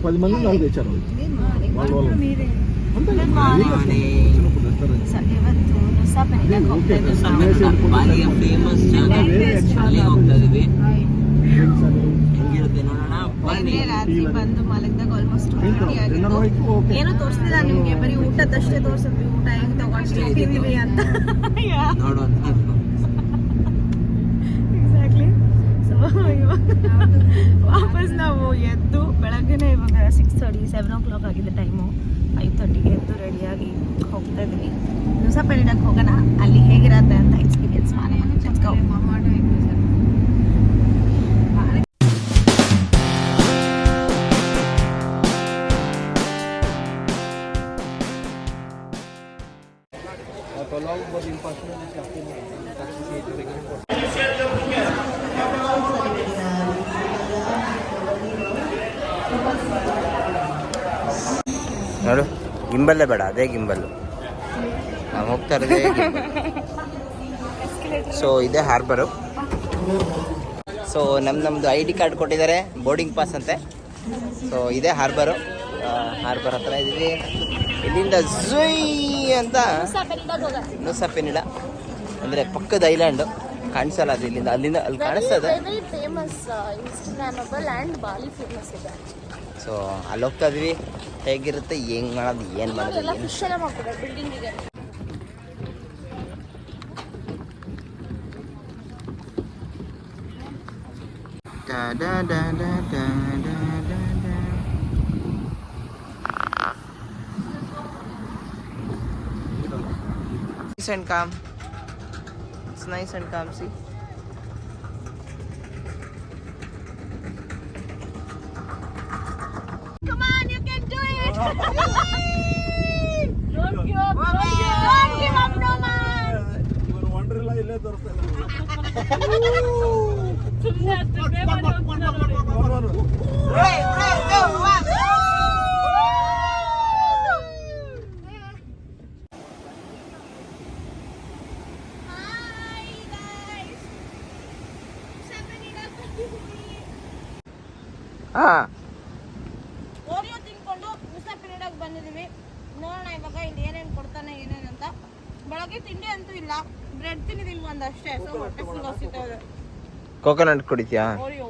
10 మంది నాకు తెచ్చారు వాళ్ళు ರಾತ್ರಿ ಬಂದು ಮಲಗಿದಾಗ ಆಲ್ಮೋಸ್ಟ್ ಏನೋ ತೋರಿಸ್ತಿಲ್ಲ ನಿಮ್ಗೆ, ಬರೀ ಊಟದಷ್ಟೇ ತೋರಿಸಿದ್ವಿ, ಊಟ ಹೆಂಗ್ ತಗೊಂಡಿದ್ದೀವಿ ಅಂತ. ಎಕ್ಸಾಕ್ಟ್ಲಿ. ಸೊ ಇವಾಗ ವಾಪಸ್ ನಾವು ಎದ್ದು ಬೆಳಗ್ಗೆನೆ ಇವಾಗ 6:30 7 o'clock ಆಗಿದೆ ಟೈಮು. 5:30ಗೆ ಎದ್ದು ರೆಡಿಯಾಗಿ ಹೋಗ್ತಾ ಇದ್ದೀವಿ. ನುಸಾ ಪೆನಿಡಾಗೆ ಹೋಗೋಣ, ಅಲ್ಲಿ ಹೇಗಿರತ್ತೆ ಅಂತ ಎಕ್ಸ್ಪೀರಿಯನ್ಸ್ ಮಾಡೋಣ. ನೋಡು, ಗಿಂಬಲ್ಲೇ ಬೇಡ, ಅದೇ ಗಿಂಬಲ್ಲು ನಾವು ಹೋಗ್ತಾ ಇರೋದೇ ಗಿಂಬಲ್. ಸೊ ಇದೇ ಹಾರ್ಬರು. ಸೊ ನಮ್ಮದು ID ಕಾರ್ಡ್ ಕೊಟ್ಟಿದ್ದಾರೆ, ಬೋರ್ಡಿಂಗ್ ಪಾಸ್ ಅಂತೆ. ಸೊ ಇದೇ ಹಾರ್ಬರು ಹತ್ರ ಇದ್ದೀವಿ. ಇಲ್ಲಿಂದ ಝುಯ್ ಅಂತ ನುಸಾ ಪೆನಿಡಾ ಅಂದರೆ ಪಕ್ಕದ ಐಲ್ಯಾಂಡು ಕಾಣಿಸಲ್ಲ ಅದು ಇಲ್ಲಿಂದ, ಅಲ್ಲಿಂದ ಅಲ್ಲಿ ಕಾಣಿಸ್ತದೆ. ಸೊ ಅಲ್ಲಿ ಹೋಗ್ತಾ ಇದೀವಿ. ಹೇಗಿರುತ್ತೆ, ಹೆಂಗ್ ಮಾಡೋದು, ಏನು ಮಾಡೋದು, nice and calm. It's nice and calm, see. Come on, you can do it. Don't give up, no man. ಇವರು ವಂಡರ್ಲ ಇಲ್ಲೇ ತೋರಿಸ್ತಾರೆ. ಓರಿಯೋ ತಿನ್ಕೊಂಡು ನುಸಾ ಪೆನಿಡಾಗೆ ಬಂದಿದ್ದೀವಿ. ನೋಡೋಣ ಇವಾಗ ಇಲ್ಲಿ ಏನೇನು ಕೊಡ್ತಾನೆ ಏನೇನಂತ. ಬೆಳಗ್ಗೆ ತಿಂಡಿ ಅಂತೂ ಇಲ್ಲ, ಬ್ರೆಡ್ ತಿನ್ನಿದ್ದೀನಿ ಒಂದಷ್ಟೇ. ಸೊ ಹೊಟ್ಟೆ ಫುಲ್ ಹಸಿತಾ ಇದೆ. ಕೋಕೋನಟ್ ಕುಡಿತೀಯಾ? ಓರಿಯೋ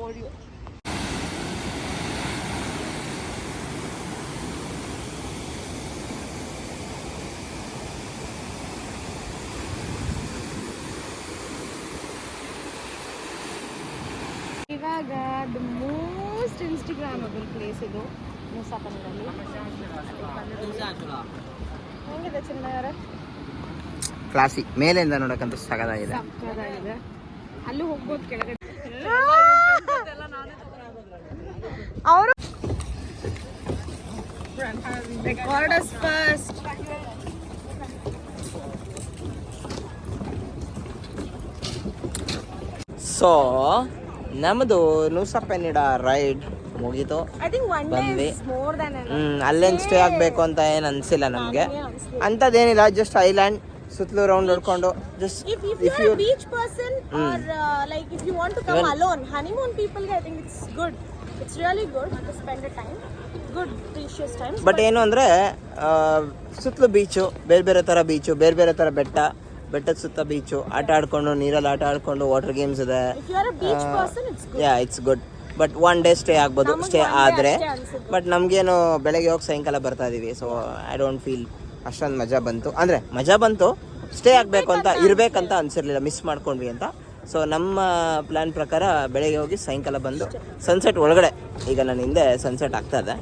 ಇವಾಗ ದ ಮೋಸ್ಟ್ ಇನ್ಸ್ಟಾಗ್ರಾಮಬಲ್ ಪ್ಲೇಸ್ ಇದು ನುಸಾ ಪೆನಿಡಾದಲ್ಲಿ. ಹೆಂಗಿದೆ ಚಿನ್ನಯವರೇ? ಕ್ಲಾಸಿ ಮೇಲಿಂದ ನೋಡಕ್ಕಂತ ಸಗದಾಗಿದೆ. ಅಲ್ಲೂ ಹೋಗ್ಬೋದು ಕೆಳಗಡೆ. ಅವರು ರೆಕಾರ್ಡರ್ಸ್ ಫಸ್ಟ್. ಸೊ ನಮ್ಮದು ನುಸಾ ಪೆನಿಡಾ ರೈಡ್ ಮುಗೀತು, ಬಂದ್ವಿ. ಅಲ್ಲೇನು ಸ್ಟೇ ಆಗಬೇಕು ಅಂತ ಏನು ಅನಿಸಿಲ್ಲ ನಮಗೆ. ಅಂಥದ್ದೇನಿಲ್ಲ, ಜಸ್ಟ್ ಐಲ್ಯಾಂಡ್ ಸುತ್ತಲೂ ರೌಂಡ್ ಹೊಡ್ಕೊಂಡು just if you are a beach person or like if you want to come alone, honeymoon people I think it's good. It's really good to spend a time, good precious time. But ಏನು ಅಂದರೆ ಸುತ್ತಲೂ beach, ಬೇರೆ ಬೇರೆ ಥರ beach, ಬೇರೆ ಬೇರೆ ಥರ ಬೆಟ್ಟದ ಸುತ್ತ ಬೀಚು, ಆಟ ಆಡ್ಕೊಂಡು ನೀರಲ್ಲಿ ಆಟ ಆಡ್ಕೊಂಡು ವಾಟರ್ ಗೇಮ್ಸ್ ಇದೆ. If you are a beach person it's good. Yeah, it's good. But 1 day stay ಆಗ್ಬೋದು, ಸ್ಟೇ ಆದರೆ. ಬಟ್ ನಮಗೇನು ಬೆಳಗ್ಗೆ ಹೋಗಿ ಸಾಯಂಕಾಲ ಬರ್ತಾ ಇದೀವಿ. ಸೊ ಐ ಡೋಂಟ್ ಫೀಲ್ ಅಷ್ಟೊಂದು ಮಜಾ ಬಂತು. ಸ್ಟೇ ಆಗಬೇಕು ಅಂತ ಇರಬೇಕಂತ ಅನಿಸಿರ್ಲಿಲ್ಲ, ಮಿಸ್ ಮಾಡ್ಕೊಂಡ್ವಿ ಅಂತ. ಸೊ ನಮ್ಮ ಪ್ಲ್ಯಾನ್ ಪ್ರಕಾರ ಬೆಳಗ್ಗೆ ಹೋಗಿ ಸಾಯಂಕಾಲ ಬಂದು ಸನ್ಸೆಟ್ ಒಳಗಡೆ, ಈಗ ನನ್ನ ಹಿಂದೆ ಸನ್ಸೆಟ್ ಆಗ್ತಾ ಇದೆ.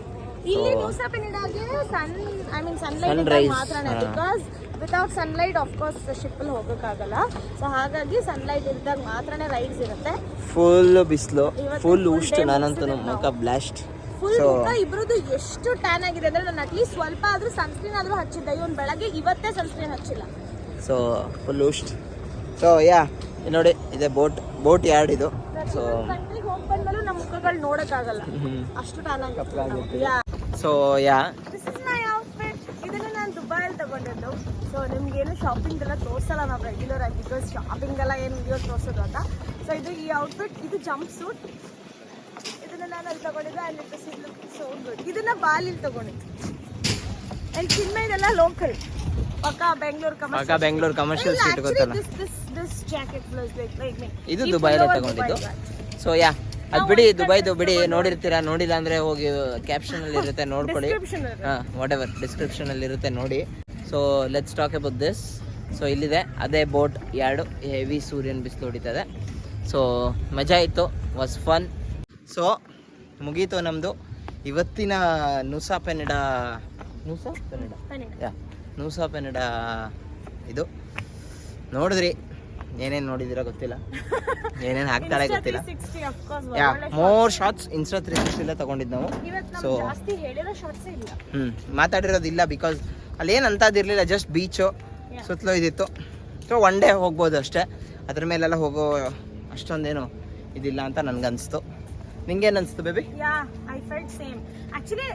ಇಲ್ಲಿ ನುಸಾ ಪೆನಿಡಾಗೆ ಸನ್ಲೈಟ್ ಮಾತ್ರನೇ, because without sunlight of course ship ಅಲ್ಲಿ ಹೋಗೋಕ್ಕಾಗಲ್ಲ. ಸೊ ಹಾಗಾಗಿ ಸನ್ಲೈಟ್ ಇದ್ದಾಗ ಮಾತ್ರನೇ ರೈಡ್ಸ್ ಇರುತ್ತೆ. ಫುಲ್ ಬಿಸಿಲು, ಫುಲ್ ಉಷ್ಟು, ನಾನಂತೂ ಮುಖ ಬ್ಲಾಸ್ಟ್. ಫುಲ್ ಮುಖ ಇಬ್ರದ್ದು ಎಷ್ಟು ಟ್ಯಾನ್ ಆಗಿದೆ ಅಂದ್ರೆ ನಾನು ಅಟ್ಲೀಸ್ಟ್ ಸ್ವಲ್ಪ ಆದ್ರೂ ಸನ್ಸ್ಕ್ರೀನ್ ಆದ್ರೂ ಹಚ್ಚಿದ್ದೆ. ಇವನು ಬೆಳಗ್ಗೆ ಇವತ್ತೇ ಸನ್ಸ್ಕ್ರೀನ್ ಹಚ್ಚಿಲ್ಲ. So full ಉಸ್ಟ್. ಸೊ ನೋಡಿ, ಇದೆ ಬೋಟ್ ಯಾರ್ಡ್ ಇದು. ಸೊ ಕಂಟ್ರಿಗೆ ಹೋಗಿ ಬಂದ್ಮೇಲೂ ನಮ್ಮ ಮುಖಗಳು ನೋಡೋಕ್ಕಾಗಲ್ಲ, ಅಷ್ಟು ಟ್ಯಾನ್ ಆಗಿದೆ. So this is my outfit. ಇದನ್ನ ನಾನು ದುಬೈಯಲ್ಲಿ ತಗೊಂಡಿದ್ದು. ಸೊ ನಿಮ್ಗೇನು ಶಾಪಿಂಗ್ ಎಲ್ಲ ತೋರಿಸಲ್ಲ ನಾವು ರೆಗ್ಯುಲರ್ ಆಗಿ, ಬಿಕಾಸ್ ಶಾಪಿಂಗ್ ಎಲ್ಲ ಏನು ವಿಡಿಯೋ ತೋರಿಸೋದು ಅಂತ. ಸೊ ಇದು ಈ ಔಟ್ಫಿಟ್, ಇದು ಜಂಪ್ ಸೂಟ್. ಇದನ್ನ ನಾನು ಅಲ್ಲಿ ತಗೊಂಡಿದ್ದೆ. ಅಲ್ಲಿ ಸೊ ಗುಡ್. ಇದು ಇದನ್ನ ಬಾಲಿಲ್ ತಗೊಂಡಿದ್ದು. ಅಂಡ್ ಚಿನ್ಮಯದೆಲ್ಲ ಲೋಕಲ್. ಪಕ್ಕ ಬೆಂಗಳೂರು ಕಮರ್ಷಿಯಲ್ ಸ್ಟ್ರೀಟ್ ಗೊತ್ತಲ್ಲ, this jacket was like me. ಇದು ದುಬೈಲೇ ತಗೊಂಡಿದ್ದು. ಸೊ ಯಾ ಅದ್ ಬಿಡಿ, ದುಬೈದು ಬಿಡಿ, ನೋಡಿರ್ತೀರಾ, ನೋಡಿಲ್ಲ ಅಂದ್ರೆ ಹೋಗಿ ಕ್ಯಾಪ್ಷನ್ ಅಲ್ಲಿ ಇರುತ್ತೆ ನೋಡ್ಕೊಳ್ಳಿ. ವಾಟ್ ಎವರ್ ಡಿಸ್ಕ್ರಿಪ್ಷನ್ ಅಲ್ಲಿ ಇರುತ್ತೆ ನೋಡಿ. So let's talk about this. So ಇಲ್ಲಿದೆ ಅದೇ ಬೋಟ್ ಯಾರ್ಡು, ಹೆವಿ ಸೂರ್ಯನ ಬಿಸಿಲು ಹೊಡಿತದೆ. ಸೊ ಮಜಾ ಇತ್ತು, ವಾಸ್ ಫನ್. ಸೊ ಮುಗೀತು ನಮ್ಮದು ಇವತ್ತಿನ ನೂಸಾ ಪೆನಿಡಾ ಇದು. ನೋಡಿದ್ರಿ, ಏನೇನು ನೋಡಿದಿರ ಗೊತ್ತಿಲ್ಲ, ಏನೇನು ಹಾಕ್ತಾಳೆ ಗೊತ್ತಿಲ್ಲ. ಮೋರ್ ಶಾರ್ಟ್ಸ್ ಇನ್ಸ್ಟಾ 360 ತಗೊಂಡಿದ್ದು ನಾವು. ಸೊ ಮಾತಾಡಿರೋದಿಲ್ಲ ಬಿಕಾಸ್ ಅಲ್ಲಿ ಏನು ಅಂತದಿರಲಿಲ್ಲ, ಜಸ್ಟ್ ಬೀಚು ಸುತ್ತಲೂ ಇದಿತ್ತು. ಸೊ ಒನ್ ಡೇ ಹೋಗ್ಬೋದು ಅಷ್ಟೇ, ಅದ್ರ ಮೇಲೆಲ್ಲ ಹೋಗೋ ಅಷ್ಟೊಂದೇನು ಇದಿಲ್ಲ ಅಂತ ನನ್ಗನ್ಸ್ತು. ನಿಂಗೇನು ಅನ್ಸ್ತು baby? Yeah I felt same. Actually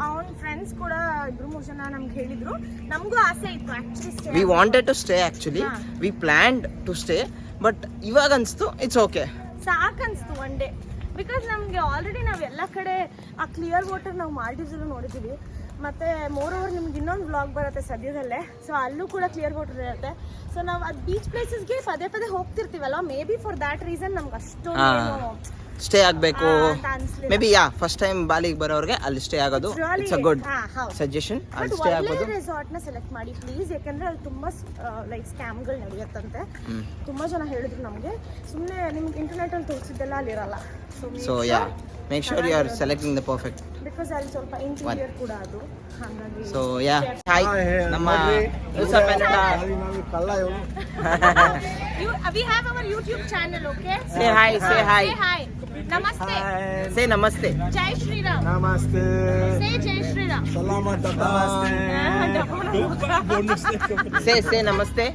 ಅವನ ಫ್ರೆಂಡ್ಸ್ ಕೂಡ ಇಬ್ರು ಮೂರು ಜನ ನಮ್ಗೆ ಹೇಳಿದ್ರು, ನಮಗೂ ಆಸೆ ಇತ್ತು actually. We wanted to stay, actually we planned to stay, but ಇವಾಗ ಅನ್ಸ್ತು ಇಟ್ಸ್ ಓಕೆ, ಸಾಕನ್ಸ್ತು ಒನ್ ಡೇ. ಬಿಕಾಸ್ ನಮಗೆ ಆಲ್ರೆಡಿ ನಾವು ಎಲ್ಲ ಕಡೆ ಆ ಕ್ಲಿಯರ್ ವಾಟರ್ ನಾವು ಮಾಲ್ಡೀವ್ಸ್ ಅಲ್ಲೂ ನೋಡಿದ್ದೀವಿ. ಮತ್ತೆ ಮೋರ್ ಓವರ್ ನಿಮ್ಗೆ ಇನ್ನೊಂದು ವ್ಲಾಗ್ ಬರುತ್ತೆ ಸದ್ಯದಲ್ಲೇ, ಸೊ ಅಲ್ಲೂ ಕೂಡ ಕ್ಲಿಯರ್ ವಾಟರ್ ಇರುತ್ತೆ. ಸೊ ನಾವು ಅದು ಬೀಚ್ ಪ್ಲೇಸಸ್ಗೆ ಪದೇ ಪದೇ ಹೋಗ್ತಿರ್ತೀವಲ್ಲ, maybe for that reason ನಮ್ಗೆ ಅಷ್ಟೊಂದು ಸ್ಟೇ ಆಗಬೇಕು. ಮೇ ಬಿ ಫಸ್ಟ್ ಟೈಮ್ ಬಾಲಿಗೆ ಬರೋರಿಗೆ ಅಲ್ಲಿ ಸ್ಟೇ ಆಗೋದು ಇಟ್ಸ್ ಅ ಗುಡ್ ಸಜೆಷನ್. ಅಲ್ಲಿ ಸ್ಟೇ ಆಗೋದು ರೆಸಾರ್ಟ್ ನ ಸೆಲೆಕ್ಟ್ ಮಾಡಿ ಪ್ಲೀಸ್, ಯಾಕಂದ್ರೆ ಅಲ್ಲಿ ತುಂಬಾ ಲೈಕ್ ಸ್ಕ್ಯಾಮ್ಗಳು ನಡೆಯುತ್ತಂತೆ. ತುಂಬಾ ಜನ ಹೇಳಿದ್ರು ನಮಗೆ, ಸುಮ್ಮನೆ ನಿಮ್ಗೆ ಇಂಟರ್ನೆಟ್ ಅಲ್ಲಿ ತೋರಿಸಿದ್ದೆಲ್ಲ ಅಲ್ಲಿ ಇರಲ್ಲ. So yeah make sure you are selecting the perfect, because ಅಲ್ಲಿ ಸ್ವಲ್ಪ ಇಂಟೀರಿಯರ್ ಕೂಡ ಅದು ಹಾಗಾಗಿ. ಸೊ ಯಾ ಹಾಯ್ ನಮ್ಮ ನೂಸಾ ಪೆನಿಡಾ. We have our YouTube channel, okay? Say hi, say hi. Say hi. Namaste. Say namaste. Jai Shri Ram. Namaste. Say Jai Shri Ram. Salamat datang. Say namaste.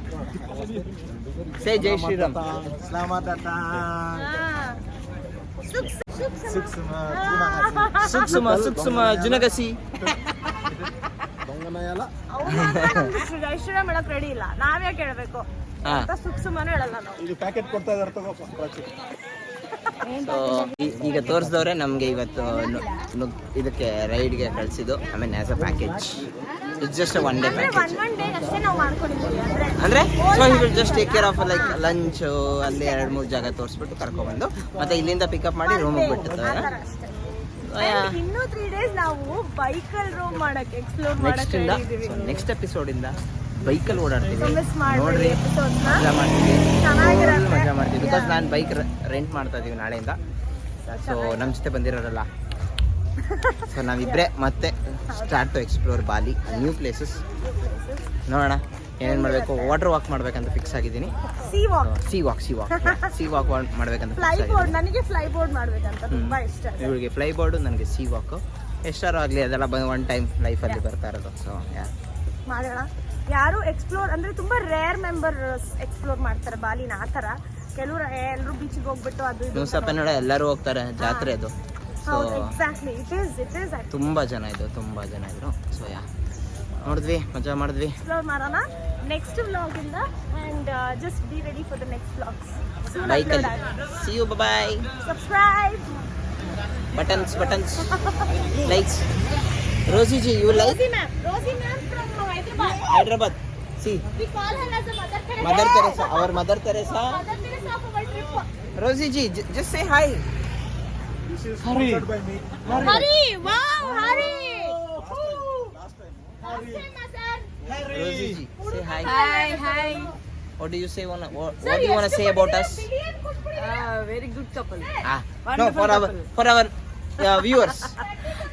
Say Jai Shri Ram. Selamat datang. Suksuma Junagasi. ಬಂಗನಯಲ್ಲ ಜೈ ಶ್ರೀರಾಮ್ ಹೇಳಕ್ ready ಇಲ್ಲ, ನಾವ್ಯಾಕೆ ಹೇಳ್ಬೇಕು ಅಂತ ಸುಮ್ನೆ ಹೇಳಲ್ಲ ನಾವು. ಇದು packet ಕೊಡ್ತಾ ಇದಾರೆ ತಗೋ. ಈಗ ತೋರಿಸಿದವ್ರೆ ನಮಗೆ ಇವತ್ತು ಇದಕ್ಕೆ ರೈಡ್ಗೆ ಕಳಿಸಿದ್ದು. I mean as a package, it's just one day package. One day ಅಷ್ಟೇ ನಾವು ಮಾಡ್ಕೊಂಡಿದ್ದೀವಿ ಅಂದ್ರೆ so he will just take care of like lunch, ಅಲ್ಲಿ 2-3 ಜಾಗ ತೋರಿಸ್ಬಿಟ್ಟು ಕರ್ಕೊಂಡ್ಬಂದು ಮತ್ತೆ ಇಲ್ಲಿಂದ ಪಿಕಪ್ ಮಾಡಿ ರೂಮಿಗೆ ಬಿಟ್ಟಿರ್ತಾರೆ. ಇನ್ನೂ 3 days ನಾವು ಬೈಕಲ್ಲಿ ರೋಮ್ ಮಾಡಕ್ಕೆ ಎಕ್ಸ್ಪ್ಲೋರ್ ಮಾಡಕ್ಕೆ ಹೇಳಿದೀವಿ. ನೆಕ್ಸ್ಟ್ ಎಪಿಸೋಡ್ ಇಂದ ಬೈಕಲ್ಲಿ ಓಡಾಡ್ತೀವಿ, ಮಿಸ್ ಮಾಡ್ಬೇಡಿ ನೋಡ್ರಿ, ಎಪಿಸೋಡ್ನ. ಮಜಾ ಮಾಡ್ತೀವಿ, ಚೆನ್ನಾಗಿರುತ್ತೆ, ಮಜಾ ಮಾಡ್ತೀವಿ. ಬಿಕಾಸ್ ನಾನು ಬೈಕ್ ರೆಂಟ್ ಮಾಡ್ತಾ ಇದೀವಿ ನಾಳೆಯಿಂದ. ಸೊ ನಮ್ಮ ಜೊತೆ ಬಂದಿರೋರಲ್ಲ, ಸೊ ನಾವಿಬ್ರೆ ಮತ್ತೆ start to explore Bali, new places ನೋಡೋಣ. ಏನೇನು ಮಾಡಬೇಕು, ವಾಟರ್ ವಾಕ್ ಮಾಡ್ಬೇಕಂತ ಫಿಕ್ಸ್ ಆಗಿದ್ದೀನಿ. ಸಿ ವಾಕ್ ಮಾಡ್ಬೇಕಂತ ಫ್ಲೈ ಬೋರ್ಡ್, ನನಗೆ ಫ್ಲೈ ಬೋರ್ಡ್ ಮಾಡ್ಬೇಕಂತ ತುಂಬಾ ಇಷ್ಟ. ಇವಳಿಗೆ ಫ್ಲೈ ಬೋರ್ಡು, ನನಗೆ ಸಿ ವಾಕ್. ಎಷ್ಟಾರು ಆಗಲಿ, ಅದೆಲ್ಲ ಒನ್ ಟೈಮ್ ಲೈಫಲ್ಲಿ ಬರ್ತಾ ಇರೋದು. ಸೊ ಮಾಡೋಣ. ಯಾರು ಎಕ್ಸ್ಪ್ಲೋರ್ ಅಂದ್ರೆ ತುಂಬಾ ರೇರ್ ಮೆಂಬರ್ಸ್ ಎಕ್ಸ್ಪ್ಲೋರ್ ಮಾಡ್ತಾರೆ ಬಾಲಿನ, ಆ ತರ. ಕೆಲವರು ಎಲ್ಲರೂ ಬೀಚಿಗೆ ಹೋಗ್ಬಿಟ್ಟು ಅದು ನೂಸಾ ಪೆನಿಡಾ ಎಲ್ಲರೂ ಹೋಗ್ತಾರೆ, ಜಾತ್ರೆ ಅದು. ಸೊ ಎಕ್ಸಾಕ್ಟ್ಲಿ ಇಟ್ ಇಸ್ ತುಂಬಾ ಜನ ಇದ್ರು. ಸೊ ನೋಡಿದ್ವಿ, ಮಜಾ ಮಾಡಿದ್ವಿ. ಎಕ್ಸ್ಪ್ಲೋರ್ ಮಾಡೋಣ ನೆಕ್ಸ್ಟ್ ವ್ಲಾಗ್ ಇಂದ. And just be ready for the next vlogs. ಬೈಕಲ್ಲಿ see you, bye. Subscribe. Buttons. Likes. Rosie ji, you like? Rosie ma'am from Hyderabad. See. We call her as a Mother Teresa. Our Mother Teresa. Mother Teresa of our trip. Rosie ji, just say hi. This is sponsored by me. Hari, wow, Hari. Last time. Rosie ji, say hi. Hi. What do you say? What do you want to say about us? Very good couple. No, for our viewers.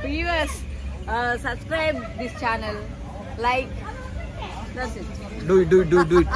Viewers, subscribe this channel, like, that's it. Do it.